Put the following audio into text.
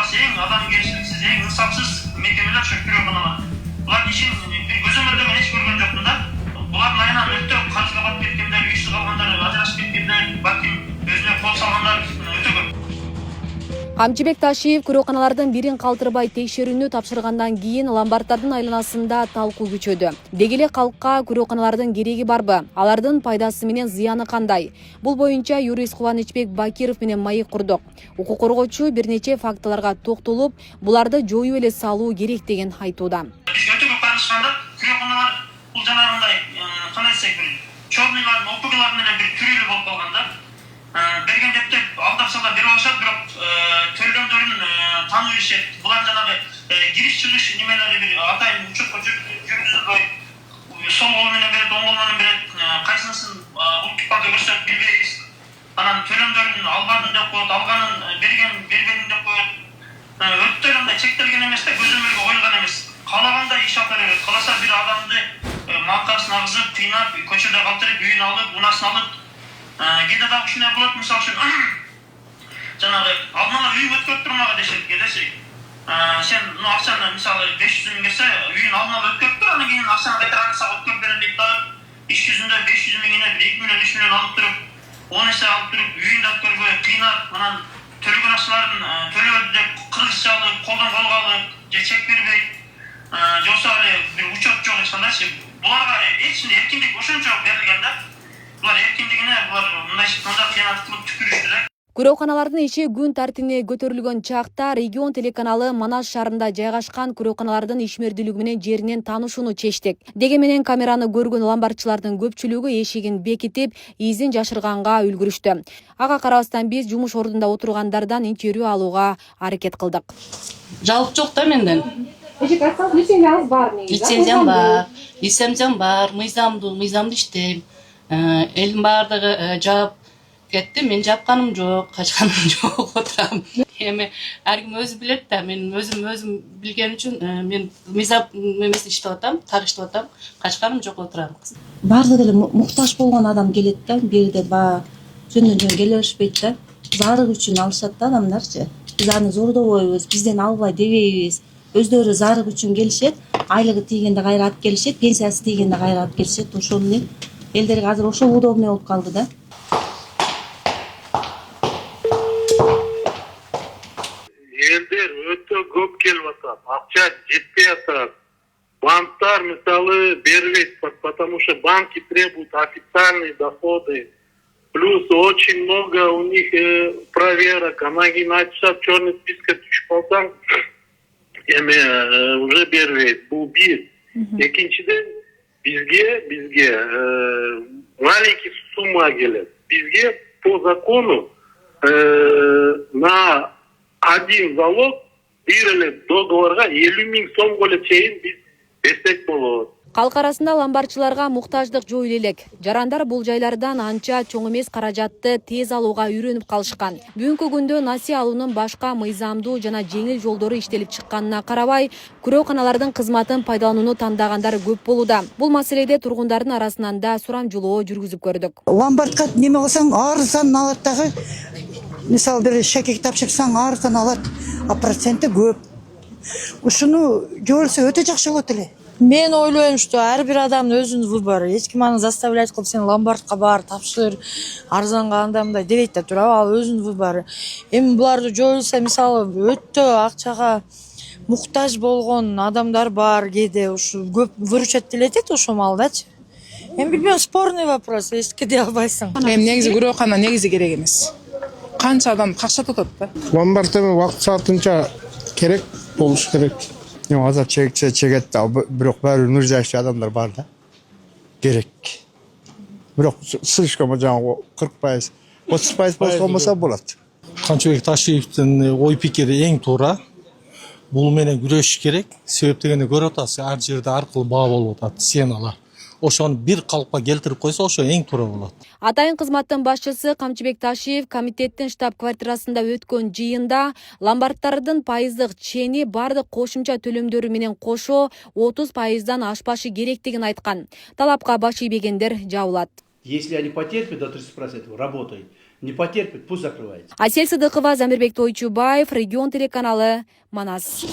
сапасы ең адамгершіліксіз, ең инсапсыз мекемелер шөктіре қаналар. Бұлар нешен бір көзөмірді мен еш көрген жоқпын да. Бұлардың айынан өтті қарызға батып кеткендер, үйсіз қалғандар, ажырасып кеткендер, бәлкім өзіне қол салғандар өте көп. Камчыбек Ташиев күрөканалардын бирин калтырбай текшерүүнү тапшыргандан кийин ломбарддардын айланасында талкуу күчөдү. Деги эле калкка күрөканалардын кереги барбы? Алардын пайдасы менен зыяны кандай? Бул боюнча юрист Кубанычбек Бакиров менен маек курдук. Укук коргоочу бир нече фактыларга токтолуп, буларды жоюп эле салуу керек деген айтууда. Биз өтө көп карышканда күрөканалар бул жанагындай кандай десек чорныйлардын, опугалардын эле бир түрү болуп калганда. Берген депте алдап салда берип алышат, бирок төлгөндөрүн таанып беришет. Булар жанагы кириш чыгыш немелери бир атайын учетко жүргүзүлбөй, сол кол менен берет, оң кол менен берет, кайсынысын улуттук банкка көрсөтүп билбейбиз. Анан төлөмдөрүн албадым деп коет, алганын бербедим деп коет. Өтө андай чектелген эмес да, көзөмөлгө коюлган эмес. Каалагандай иш алып берет. Кааласа бир адамды макасын агызып, кыйнап, көчөдө калтырып, үйүн алып, унасын алып, кээде дагы ушундай болот, мисалы үчүн жанагы алдына үй өткөрүп турмага дешет, кээдеси сен акчаны мисалы 500 миң келсе, үйүн алдына өткөрүп тур, анан кийин акчаны кайтарганса өткөрүп берем дейт да, иш жүзүндө 500 миңине 2 миллион 3 миллион алып туруп, 10 эсе алып туруп, үйүн да өткөрбөй, кыйнап, анан төлөгөн акчаларын төлөбөдү деп кыргызча алып, колдон колго алып, же чек бербей, же болбосо эле бир учет жок эчкандайчы. Буларга эч эркиндик ошончо берилген да. Булар эркиндигине булар мындай кыянат кылып түкүрүштү да. Күрөканалардын иши күн тартибине көтөрүлгөн чакта Регион телеканалы Манас шаарында жайгашкан күрөканалардын ишмердүүлүгү менен жеринен таанышууну чечтик. Деги менен камераны көргөн ломбардчылардын көпчүлүгү эшигин бекитип, изин жашырганга үлгүрүштү. Ага карабастан биз жумуш ордунда отургандардан интервью алууга аракет кылдык. Жалып жок да менден. Эшик айтсаңыз, лицензияңыз бар негизи. Лицензиям бар, лицензиям бар, мыйзамды иштейм. Элдин баардыгы жаап кетти, мен жапканым жок, качканым жок, отурам. Эми ар ким өзү билет да, мен өзүм билген үчүн мен мыйзам эмесин иштеп атам, так иштеп атам, качканым жок, отурам. Баардыгы эле муктаж болгон адам келет да, бирде жөндөн келе беришпейт да. Зарык үчүн алышат да адамдарчы. Биз аны зордобойбуз, бизден албай дебейбиз. Өздөрү зарык үчүн келишет, айлыгы тийгенде кайра алып келишет, пенсиясы тийгенде кайра алып келишет. Ошол эле элдерге азыр ошол удобный болуп калды да. Элдер өтө көп келип атат, акча жетпей атат. Банктар мисалы бербейт, потому что банки требуют официальные доходы. Плюс очень много у них проверок, анан кийин айтышат, черный списка түшүп калсаң, эми уже бербейт. Бул бир. Экинчиден бизге маленький сумма келет. Бизге по закону на один залог бир эле договорга 50 миң сомго эле чейин биз берсек болот. Калк арасында ломбардчыларга муктаждык жоюла элек. Жарандар бул жайлардан анча чоң эмес каражатты тез алууга үйрөнүп калышкан. Бүгүнкү күндө насый алуунун башка мыйзамдуу жана жеңил жолдору иштелип чыкканына карабай, күрөканалардын кызматын пайдаланууну тандаган көп болууда. Бул маселеде тургундардын арасынан да сурамжылоо жүргүзүп көрдүк. Ломбардка неме кылсаң, арыздан алат дагы. Мисалы бир шекек тапшырсаң, арыздан алат, а проценти көп. Ушуну жолсо өтө жакшы болот эле. Мен ойлойм, что ар бир адамдын өзүнүн выбору. Эч ким аны заставлять кылып сен ломбардка бар, тапшыр, арзанга андай мындай дебейт да, туурабы? Ал өзүнүн выбору. Эми буларды жоюлса, мисалы өтө акчага муктаж болгон адамдар бар, кээде ушу көп выручать этет ошол маалдачы. Эми билбейм, спорный вопрос, эчке дей албайсың. Эми негизи күрөкана негизи керек эмес. Канча адам какшат атат да. Ломбард эми убакыт саатынча керек болуш керек. Азап чексе чегет да, бирок баары нур жашчы адамдар бар да. Керек. Бирок слишком жаңы 40%, 30% болсо болот. Камчыбек Ташиевдин ой пикири эң туура. Бул менен күрөшүш керек. Себеп дегенде көрүп атасыз, ар жерде ар кыл баа болуп атат, сеналар. Ошону бир калпка келтирип койсо, ошо эң туура болот. Атайын кызматтын башчысы Камчыбек Ташиев комитеттин штаб-квартирасында өткөн жыйында ломбарддардын пайыздык чени бардык кошумча төлөмдөрү менен кошо 30%дан ашпашы керектигин айткан. Талапка баш ийбегендер жабылат. Если они потерпят до 30% работой, не потерпит, пусть закрывается. Асель Сыдыкова, Замирбек Тойчубаев, Регион телеканалы, Манас.